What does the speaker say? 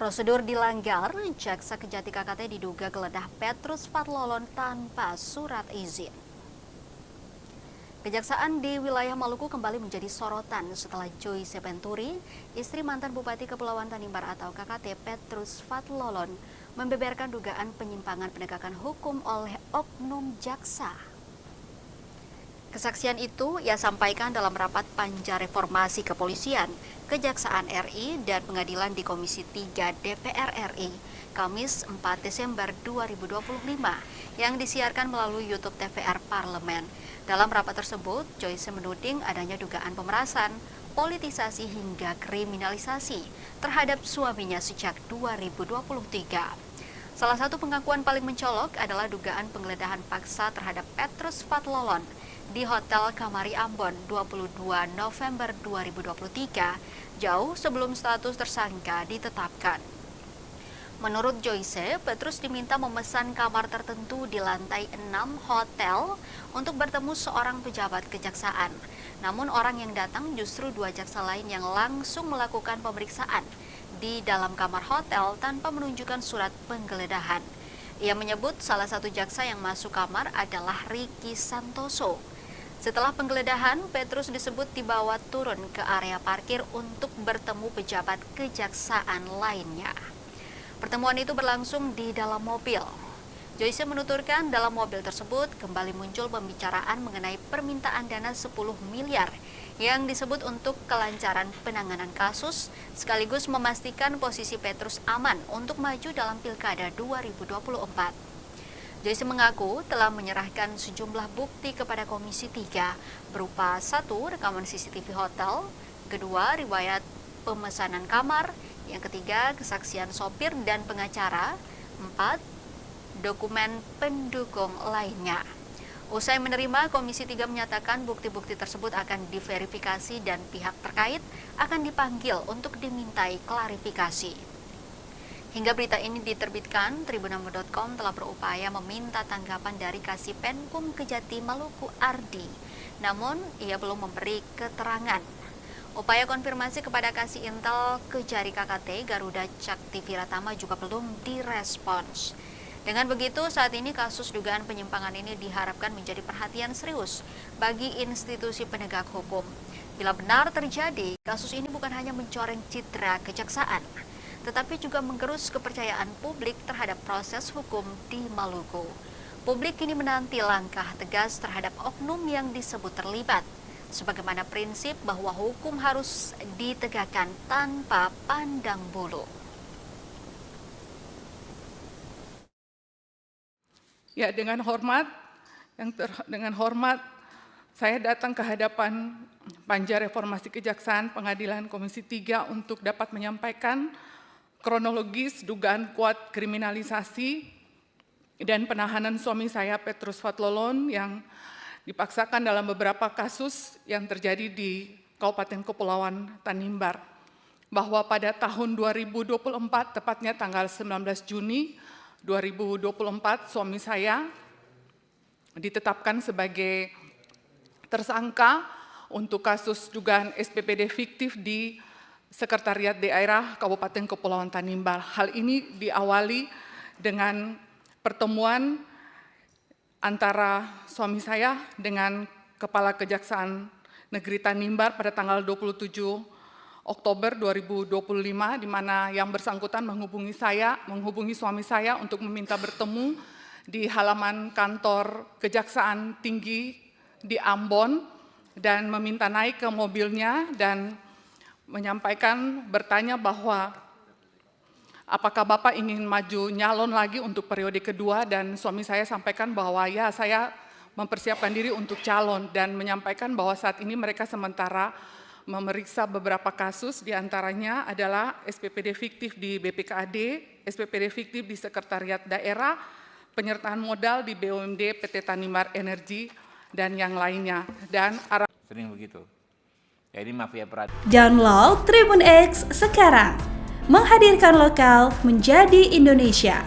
Prosedur dilanggar, jaksa Kejati KKT diduga geledah Petrus Fatlolon tanpa surat izin. Kejaksaan di wilayah Maluku kembali menjadi sorotan setelah Joyce Venturi, istri mantan Bupati Kepulauan Tanimbar atau KKT Petrus Fatlolon, membeberkan dugaan penyimpangan penegakan hukum oleh oknum jaksa. Kesaksian itu ia sampaikan dalam rapat panja reformasi kepolisian, Kejaksaan RI dan Pengadilan di Komisi 3 DPR RI, Kamis 4 Desember 2025, yang disiarkan melalui YouTube TVR Parlemen. Dalam rapat tersebut, Joyce menuding adanya dugaan pemerasan, politisasi hingga kriminalisasi terhadap suaminya sejak 2023. Salah satu pengakuan paling mencolok adalah dugaan penggeledahan paksa terhadap Petrus Fatlolon di Hotel Kamari Ambon 22 November 2023, jauh sebelum status tersangka ditetapkan. Menurut Joyce, Petrus diminta memesan kamar tertentu di lantai 6 hotel untuk bertemu seorang pejabat kejaksaan. Namun orang yang datang justru dua jaksa lain yang langsung melakukan pemeriksaan di dalam kamar hotel tanpa menunjukkan surat penggeledahan. Ia menyebut salah satu jaksa yang masuk kamar adalah Ricky Santoso. Setelah penggeledahan, Petrus disebut dibawa turun ke area parkir untuk bertemu pejabat kejaksaan lainnya. Pertemuan itu berlangsung di dalam mobil. Joyce menuturkan dalam mobil tersebut kembali muncul pembicaraan mengenai permintaan dana 10 miliar yang disebut untuk kelancaran penanganan kasus, sekaligus memastikan posisi Petrus aman untuk maju dalam Pilkada 2024. Joyce mengaku telah menyerahkan sejumlah bukti kepada Komisi 3 berupa 1. Rekaman CCTV hotel, 2. riwayat pemesanan kamar, yang ketiga kesaksian sopir dan pengacara, 4. dokumen pendukung lainnya. Usai menerima, Komisi 3 menyatakan bukti-bukti tersebut akan diverifikasi dan pihak terkait akan dipanggil untuk dimintai klarifikasi. Hingga berita ini diterbitkan, Tribunambo.com telah berupaya meminta tanggapan dari Kasipenkum Kejati Maluku Ardi, namun ia belum memberi keterangan. Upaya konfirmasi kepada Kasih Intel Kejari KKT Garuda Cakti Viratama juga belum direspons. Dengan begitu, saat ini kasus dugaan penyimpangan ini diharapkan menjadi perhatian serius bagi institusi penegak hukum. Bila benar terjadi, kasus ini bukan hanya mencoreng citra kejaksaan, tetapi juga menggerus kepercayaan publik terhadap proses hukum di Maluku. Publik kini menanti langkah tegas terhadap oknum yang disebut terlibat, sebagaimana prinsip bahwa hukum harus ditegakkan tanpa pandang bulu. Ya, dengan hormat, saya datang ke hadapan Panja Reformasi Kejaksaan Pengadilan Komisi 3 untuk dapat menyampaikan kronologis dugaan kuat kriminalisasi dan penahanan suami saya Petrus Fatlolon yang dipaksakan dalam beberapa kasus yang terjadi di Kabupaten Kepulauan Tanimbar. Bahwa pada tahun 2024, tepatnya tanggal 19 Juni 2024, suami saya ditetapkan sebagai tersangka untuk kasus dugaan SPPD fiktif di Sekretariat Daerah Kabupaten Kepulauan Tanimbar. Hal ini diawali dengan pertemuan antara suami saya dengan Kepala Kejaksaan Negeri Tanimbar pada tanggal 27 Oktober 2025, di mana yang bersangkutan menghubungi suami saya untuk meminta bertemu di halaman kantor Kejaksaan Tinggi di Ambon dan meminta naik ke mobilnya dan bertanya bahwa apakah Bapak ingin maju nyalon lagi untuk periode kedua, dan suami saya sampaikan bahwa ya, saya mempersiapkan diri untuk calon, dan menyampaikan bahwa saat ini mereka sementara memeriksa beberapa kasus, diantaranya adalah SPPD fiktif di BPKAD, SPPD fiktif di Sekretariat Daerah, penyertaan modal di BUMD PT Tanimbar Energi, dan yang lainnya. Dan sering begitu. Jadi mafia perhatian. Download Tribun X sekarang, menghadirkan lokal menjadi Indonesia.